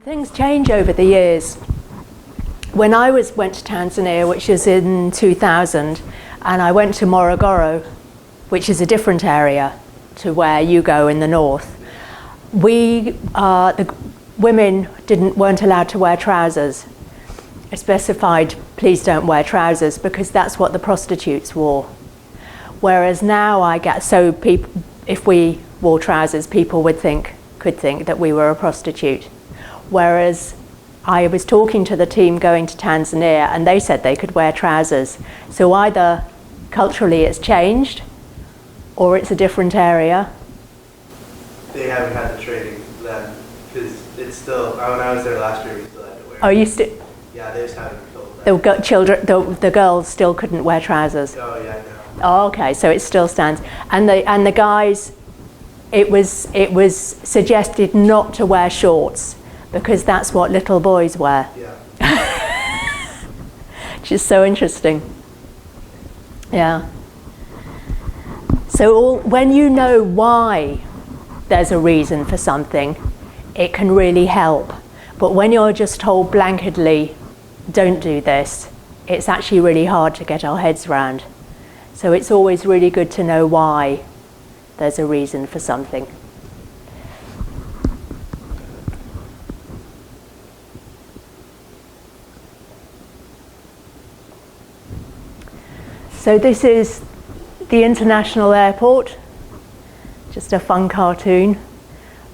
Things change over the years. When I went to Tanzania, which is in 2000, and I went to Morogoro, which is a different area to where you go in the north, the women weren't allowed to wear trousers. I specified, please don't wear trousers, because that's what the prostitutes wore. Whereas now if we wore trousers, people could think that we were a prostitute. Whereas I was talking to the team going to Tanzania, and they said they could wear trousers. So either culturally it's changed, or it's a different area. They haven't had the training then, because it's still, when I was there last year, we still had to wear. Oh, you still? Yeah, they just haven't told that. The girls still couldn't wear trousers. Oh yeah, I know. Oh, okay, so it still stands. And the guys, it was suggested not to wear shorts, because that's what little boys wear. Yeah. Which is so interesting. Yeah. So when you know why there's a reason for something, it can really help. But when you're just told blanketly, don't do this, it's actually really hard to get our heads around. So it's always really good to know why there's a reason for something. So this is the International Airport, just a fun cartoon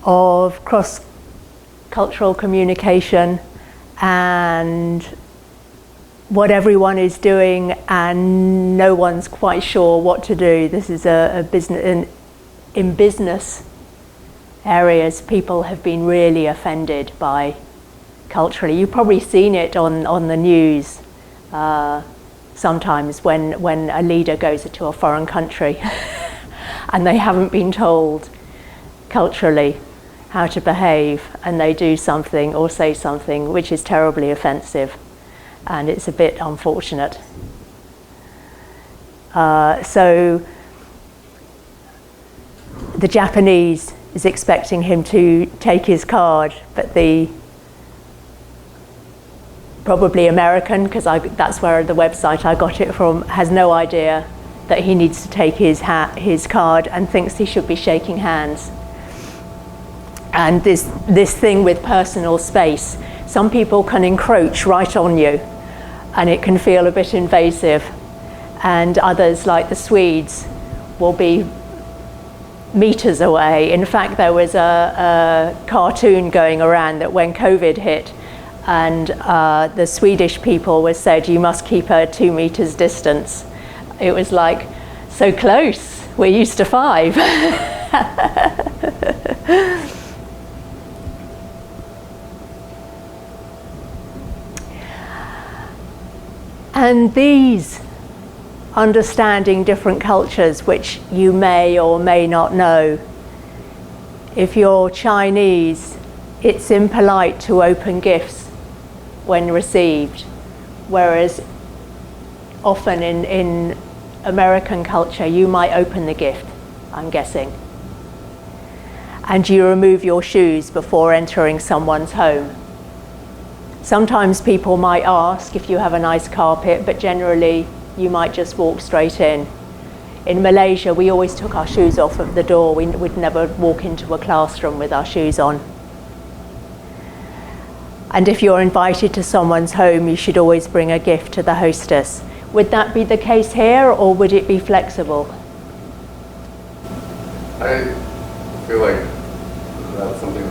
of cross-cultural communication and what everyone is doing, and no one's quite sure what to do. This is a business. In business areas, people have been really offended by culturally. You've probably seen it on the news sometimes when a leader goes to a foreign country and they haven't been told culturally how to behave, and they do something or say something which is terribly offensive, and it's a bit unfortunate. So the Japanese is expecting him to take his card, but the probably American, because that's where the website I got it from, has no idea that he needs to take his card, and thinks he should be shaking hands. And this thing with personal space, some people can encroach right on you, and it can feel a bit invasive. And others, like the Swedes, will be meters away. In fact, there was a cartoon going around that when COVID hit, and the Swedish people were said, you must keep a 2 meters distance. It was like, so close, we're used to 5. And these understanding different cultures, which you may or may not know. If you're Chinese, it's impolite to open gifts when received, whereas often in American culture, you might open the gift, I'm guessing. And you remove your shoes before entering someone's home. Sometimes people might ask if you have a nice carpet, but generally you might just walk straight in. In Malaysia, we always took our shoes off at the door. We'd never walk into a classroom with our shoes on. And if you're invited to someone's home, you should always bring a gift to the hostess. Would that be the case here, or would it be flexible? I feel like that's something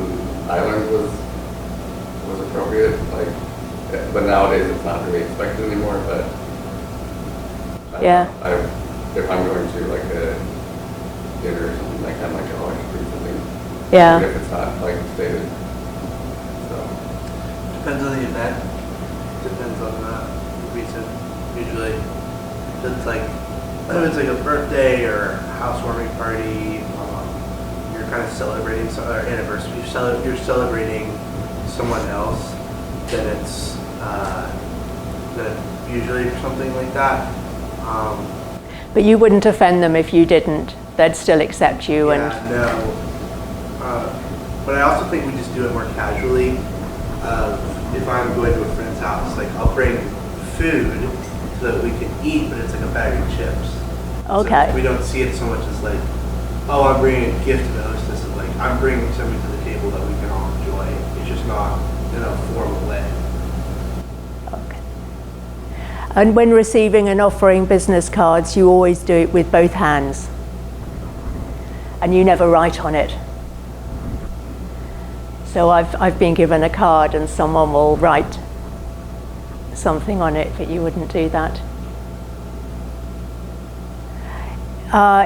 I learned was appropriate. But nowadays it's not really expected anymore. But yeah. If I'm going to like a dinner or something like that, I'm like, oh, I should bring something. Yeah. Even if it's not like stated. So. Depends on the event. Depends on the reason. Usually, it's like if it's like a birthday or a housewarming party, you're kind of celebrating or anniversary. You're celebrating someone else. Then it's usually something like that. But you wouldn't offend them if you didn't. They'd still accept you. Yeah, no. But I also think we just do it more casually. if I'm going to a friend's house, like I'll bring food so that we can eat, but it's like a bag of chips. Okay. So we don't see it so much as like, oh, I'm bringing a gift to the hostess. It's like I'm bringing something to the table that we can all enjoy. It's just not in a formal way. Okay. And when receiving and offering business cards, you always do it with both hands. And you never write on it. So I've been given a card and someone will write something on it, but you wouldn't do that.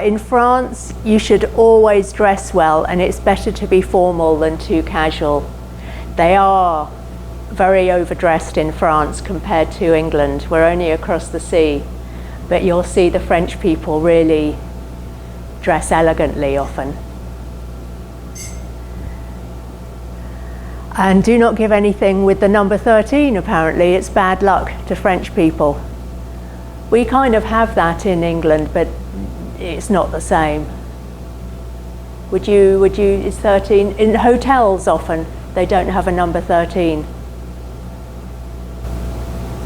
In France, you should always dress well, and it's better to be formal than too casual. They are very overdressed in France compared to England. We're only across the sea, but you'll see the French people really dress elegantly often. And do not give anything with the number 13, apparently. It's bad luck to French people. We kind of have that in England, but it's not the same. Would you, is 13? In hotels often, they don't have a number 13.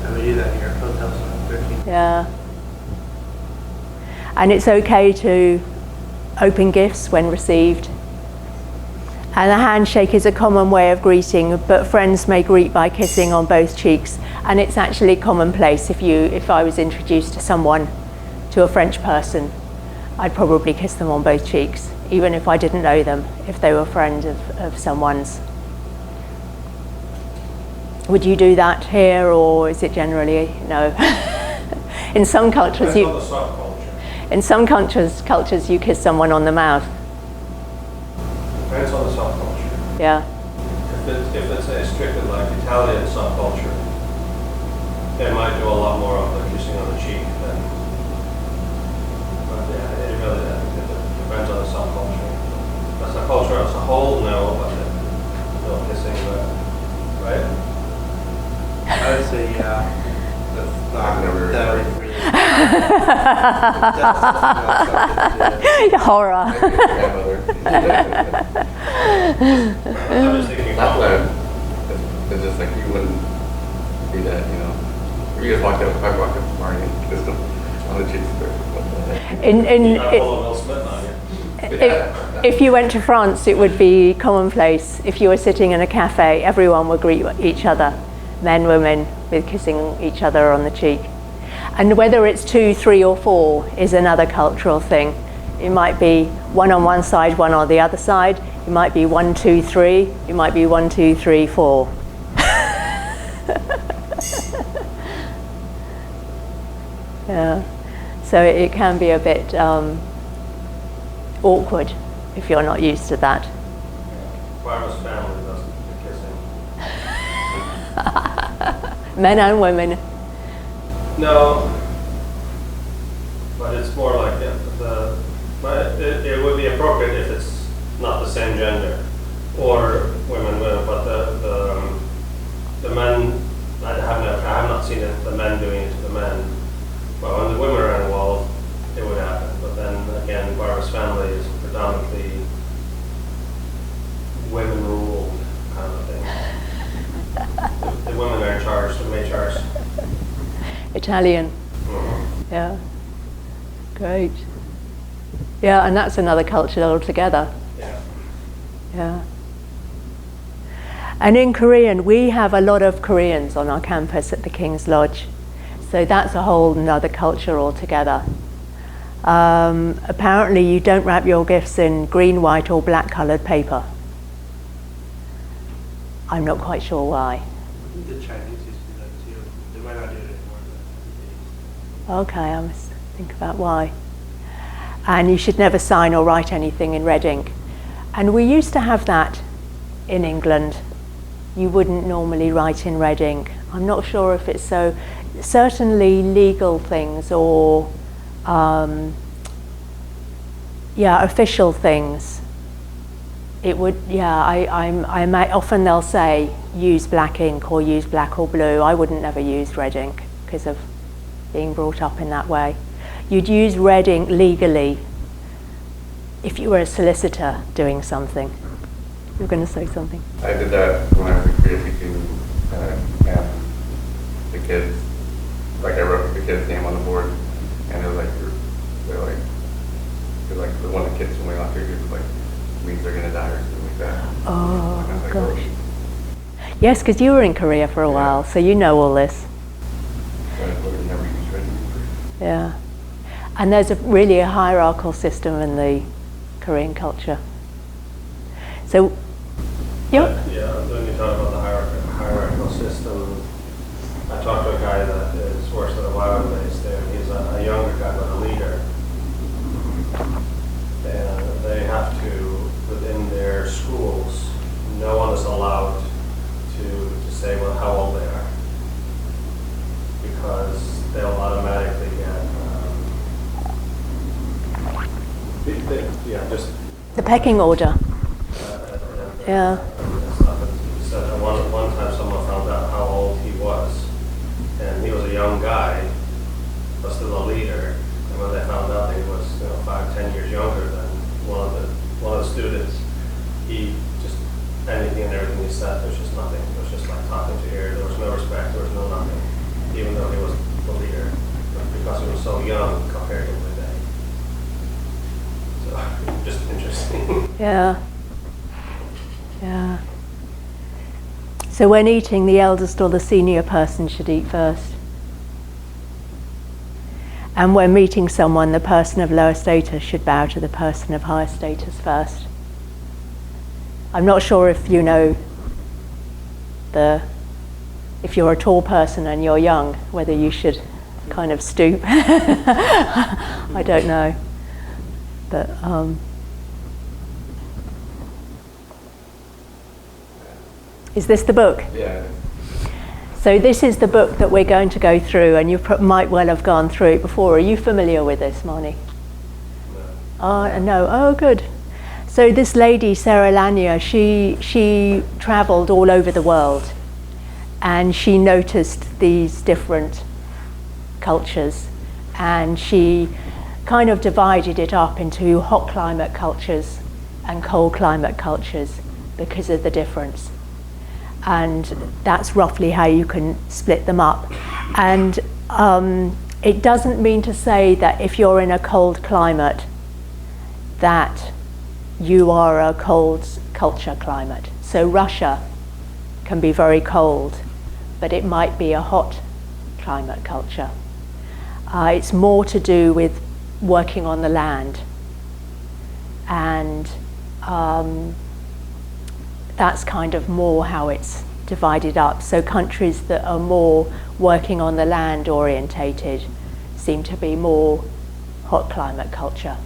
And we do that here. Hotels are 13. Yeah. And it's okay to open gifts when received. And a handshake is a common way of greeting, but friends may greet by kissing on both cheeks. And it's actually commonplace. If I was introduced to someone, to a French person, I'd probably kiss them on both cheeks, even if I didn't know them, if they were friends of someone's. Would you do that here, or is it generally no? In some cultures, in some cultures you kiss someone on the mouth. Depends on the subculture. Yeah. If it's a strictly like Italian subculture, they might do a lot more of the kissing on the cheek than. But yeah, it really depends on the subculture. As a culture as a whole, no, but no kissing, right? I would say yeah. That's not I've never that heard really. That's Horror. I was thinking Not about that. It's just like you wouldn't do that, you know. If you just walked up, if I walked up to Marty and kissed him on the cheeks, what the heck? you gotta pull a Will Smith on you. If you went to France, it would be commonplace. If you were sitting in a cafe, everyone would greet each other, men, women, with kissing each other on the cheek. And whether it's 2, 3, or 4 is another cultural thing. It might be one on one side, one on the other side. It might be 1, 2, 3. It might be 1, 2, 3, 4. Yeah. So it can be a bit awkward if you're not used to that. Barbara's family does the kissing. Men and women. No, but it's more like it would be appropriate if it's not the same gender, or women, but the men. I have not seen the men doing it to the men. But when the women are involved, it would happen. But then again, Barbara's family is predominantly women-ruled kind of thing. The women are in charge, the matriarchs. Italian. Mm-hmm. Yeah. Great. Yeah, and that's another culture altogether. Yeah. Yeah. And in Korean, we have a lot of Koreans on our campus at the King's Lodge. So that's a whole another culture altogether. Apparently you don't wrap your gifts in green, white or black coloured paper. I'm not quite sure why. I think the Chinese used to do that too. They might not do it anymore, but Okay, I must think about why. And you should never sign or write anything in red ink. And we used to have that in England. You wouldn't normally write in red ink. I'm not sure if it's so. Certainly legal things or official things. It would, I might, often they'll say use black ink or use black or blue. I wouldn't never use red ink because of being brought up in that way. You'd use red ink legally if you were a solicitor doing something. You were going to say something. I did that when I was in Korea teaching, and the kids, like I wrote the kid's name on the board, and it was like, one of the kids swimming off here, he was like, means they're gonna die or something like that. Oh, And I was like, gosh. Yes, because you were in Korea for a while, so you know all this. But I would have never used Ready. Yeah. And there's really a hierarchical system in the Korean culture. So, Yeah, when you talk about the hierarchical system, I talked to a guy that works at a wild base there, and he's a younger guy but a leader. And they have to, within their schools, no one is allowed to say how old they are, because they'll automatically get just the pecking order. Yeah. So one time someone found out how old he was, and he was a young guy, but still a leader. And when they found out that he was 5-10 years younger than one of the students, he just anything and everything he said, there was just nothing. It was just like talking to ear. There was no respect. There was no nothing, even though he was the leader, because he was so young compared to today. So just interesting. Yeah. Yeah. So when eating, the eldest or the senior person should eat first. And when meeting someone, the person of lower status should bow to the person of higher status first. I'm not sure if you know if you're a tall person and you're young, whether you should kind of stoop. I don't know. But is this the book? Yeah. So this is the book that we're going to go through, and you might well have gone through it before. Are you familiar with this, Marnie? No. Oh, good. So this lady, Sarah Lanier, she travelled all over the world, and she noticed these different cultures, and she kind of divided it up into hot climate cultures and cold climate cultures because of the difference. And that's roughly how you can split them up. And it doesn't mean to say that if you're in a cold climate that you are a cold culture climate. So Russia can be very cold, but it might be a hot climate culture. It's more to do with working on the land, and that's kind of more how it's divided up. So countries that are more working on the land orientated seem to be more hot climate culture.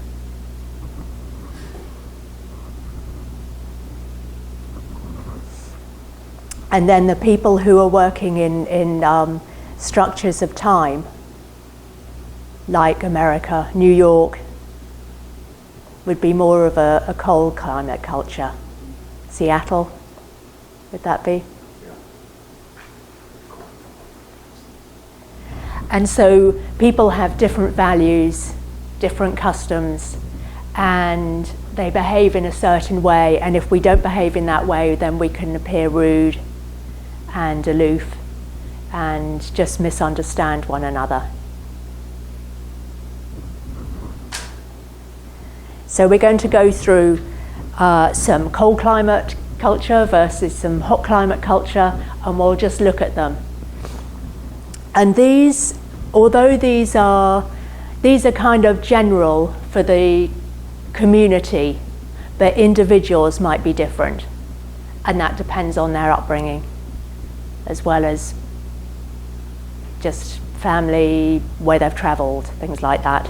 And then the people who are working in structures of time, like America, New York, would be more of a cold climate culture. Seattle, would that be? Yeah. And so people have different values, different customs, and they behave in a certain way, and if we don't behave in that way, then we can appear rude and aloof and just misunderstand one another. So we're going to go through some cold climate culture versus some hot climate culture, and we'll just look at them. And these, although these are kind of general for the community, but individuals might be different, and that depends on their upbringing, as well as just family, where they've travelled, things like that.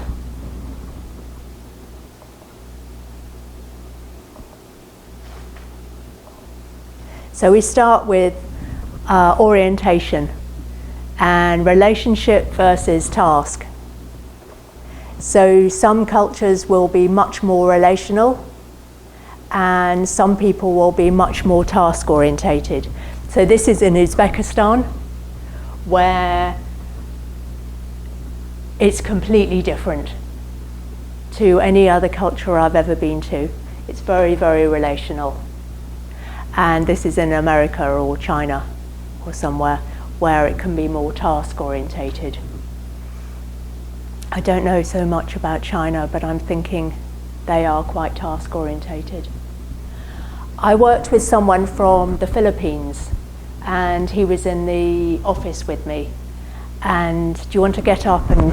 So we start with orientation and relationship versus task. So some cultures will be much more relational, and some people will be much more task orientated. So this is in Uzbekistan, where it's completely different to any other culture I've ever been to. It's very, very relational. And this is in America or China or somewhere where it can be more task orientated. I don't know so much about China, but I'm thinking they are quite task orientated. I worked with someone from the Philippines, and he was in the office with me. And do you want to get up and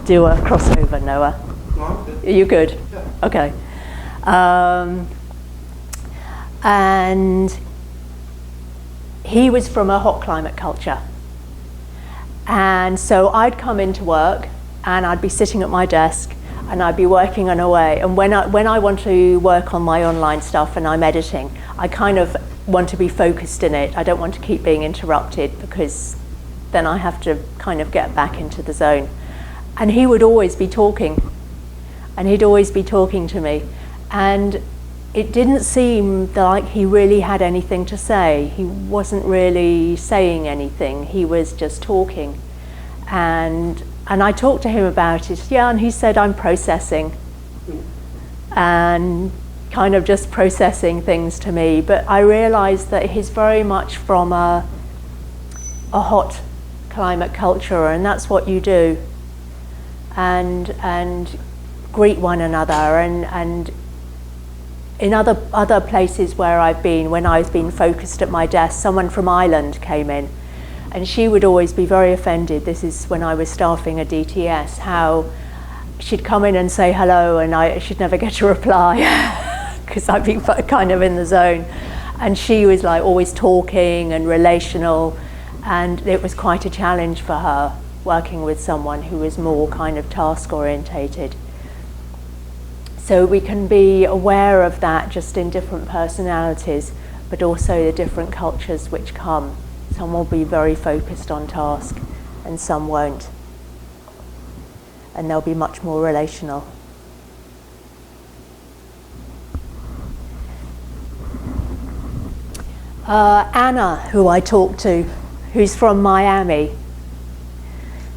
do a crossover, Noah? No, I'm good. Are you good? Yeah. Okay. And he was from a hot climate culture. And so I'd come into work and I'd be sitting at my desk and I'd be working on away. And when I want to work on my online stuff and I'm editing, I kind of want to be focused in it. I don't want to keep being interrupted because then I have to kind of get back into the zone. And he would always be talking, and he'd always be talking to me. And it didn't seem like he really had anything to say. He wasn't really saying anything. He was just talking. And I talked to him about it, and he said, I'm processing. And kind of just processing things to me. But I realized that he's very much from a hot climate culture, and that's what you do. And greet one another, and in other places where I've been, when I've been focused at my desk, someone from Ireland came in, and she would always be very offended. This is when I was staffing a DTS, how she'd come in and say hello, and she'd never get a reply because I'd be kind of in the zone. And she was like always talking and relational, and it was quite a challenge for her working with someone who was more kind of task orientated. So we can be aware of that just in different personalities, but also the different cultures which come. Some will be very focused on task and some won't. And they'll be much more relational. Anna, who I talked to, who's from Miami,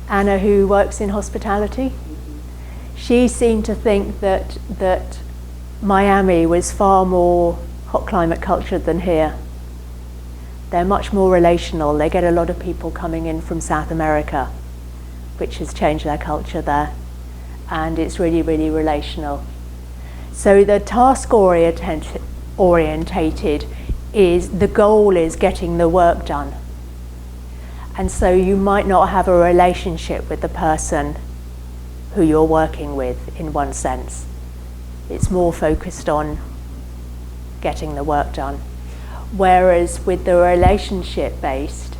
Anna, who works in hospitality, she seemed to think that Miami was far more hot climate culture than here. They're much more relational. They get a lot of people coming in from South America, which has changed their culture there. And it's really, really relational. So the task orientated is, the goal is getting the work done. And so you might not have a relationship with the person who you're working with in one sense. It's more focused on getting the work done. Whereas with the relationship based,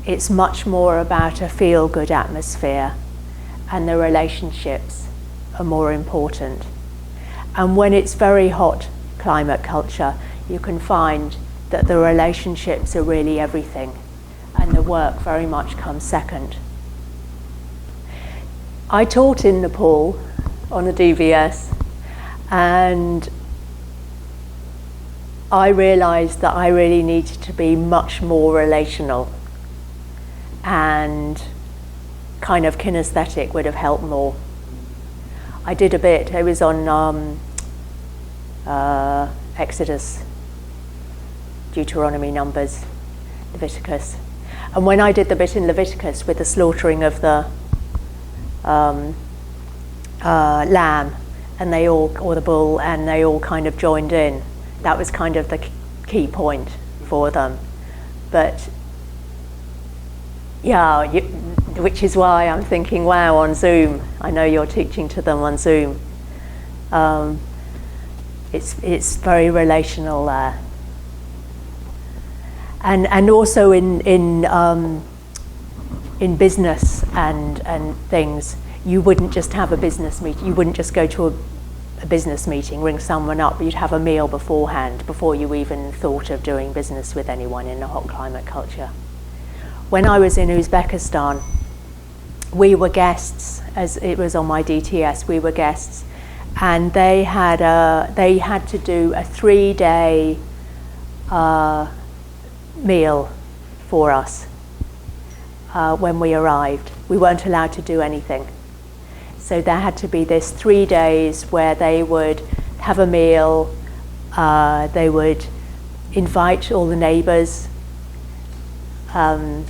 it's much more about a feel-good atmosphere, and the relationships are more important. And when it's very hot climate culture, you can find that the relationships are really everything, and the work very much comes second. I taught in Nepal on a DVS, and I realized that I really needed to be much more relational, and kind of kinesthetic would have helped more. I did a bit. I was on Exodus, Deuteronomy, Numbers, Leviticus. And when I did the bit in Leviticus with the slaughtering of the lamb, and they all, or the bull, and they all kind of joined in, that was kind of the key point for them. But yeah, which is why I'm thinking, wow, on Zoom, I know you're teaching to them on Zoom. It's very relational there. And also in business and things, you wouldn't just have a business meeting. You wouldn't just go to a business meeting, ring someone up. You'd have a meal beforehand before you even thought of doing business with anyone in a hot climate culture. When I was in Uzbekistan, we were guests, as it was on my DTS. We were guests, and they had to do a 3-day meal for us when we arrived. We weren't allowed to do anything. So there had to be this 3 days where they would have a meal, they would invite all the neighbours and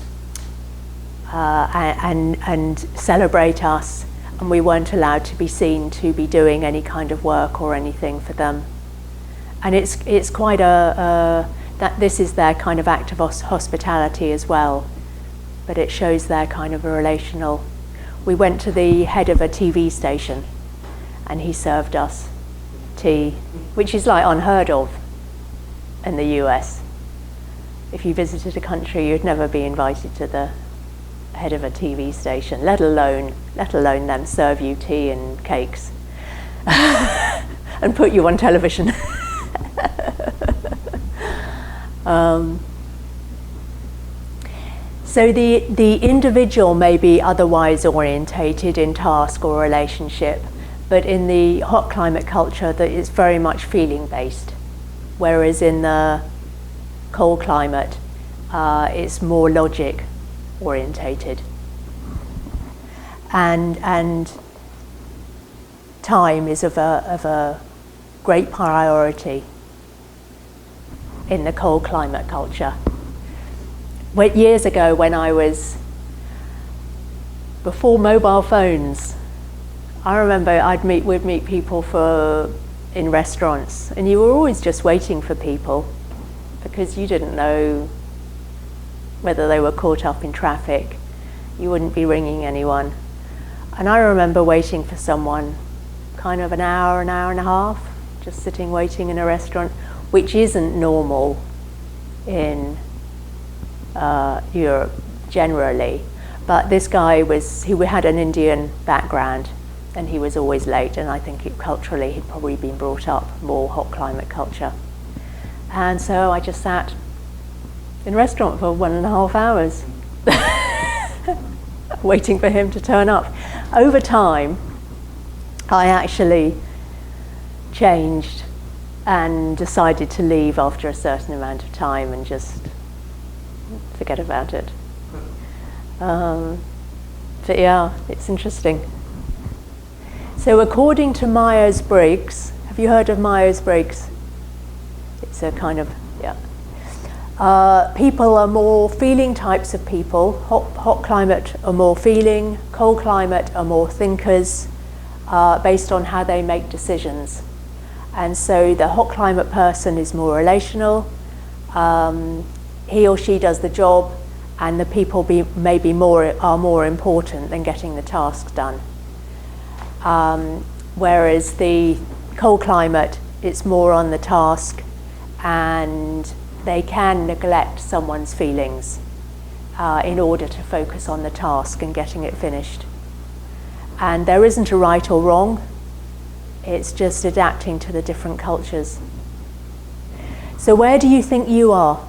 celebrate us, and we weren't allowed to be seen to be doing any kind of work or anything for them. And it's quite that this is their kind of act of hospitality as well, but it shows their kind of a relational. We went to the head of a TV station, and he served us tea, which is like unheard of in the US. If you visited a country, you'd never be invited to the head of a TV station, let alone them serve you tea and cakes and put you on television. So the individual may be otherwise orientated in task or relationship, but in the hot climate culture that is very much feeling based, whereas in the cold climate it's more logic orientated. And time is of a great priority in the cold climate culture. Years ago, when I was before mobile phones, I remember we'd meet people in restaurants, and you were always just waiting for people because you didn't know whether they were caught up in traffic. You wouldn't be ringing anyone. And I remember waiting for someone kind of an hour and a half, just sitting waiting in a restaurant, which isn't normal in Europe generally. But this guy he had an Indian background, and he was always late, and I think culturally he'd probably been brought up more hot climate culture. And so I just sat in a restaurant for 1.5 hours waiting for him to turn up. Over time, I actually changed and decided to leave after a certain amount of time and just forget about it. But yeah, it's interesting. So according to Myers-Briggs, have you heard of Myers-Briggs? It's a kind of, yeah. People are more feeling types of people. Hot climate are more feeling, cold climate are more thinkers, based on how they make decisions. And so the hot climate person is more relational. He or she does the job, and the people are more important than getting the task done. Whereas the cold climate, it's more on the task, and they can neglect someone's feelings in order to focus on the task and getting it finished. And there isn't a right or wrong. It's just adapting to the different cultures. So where do you think you are?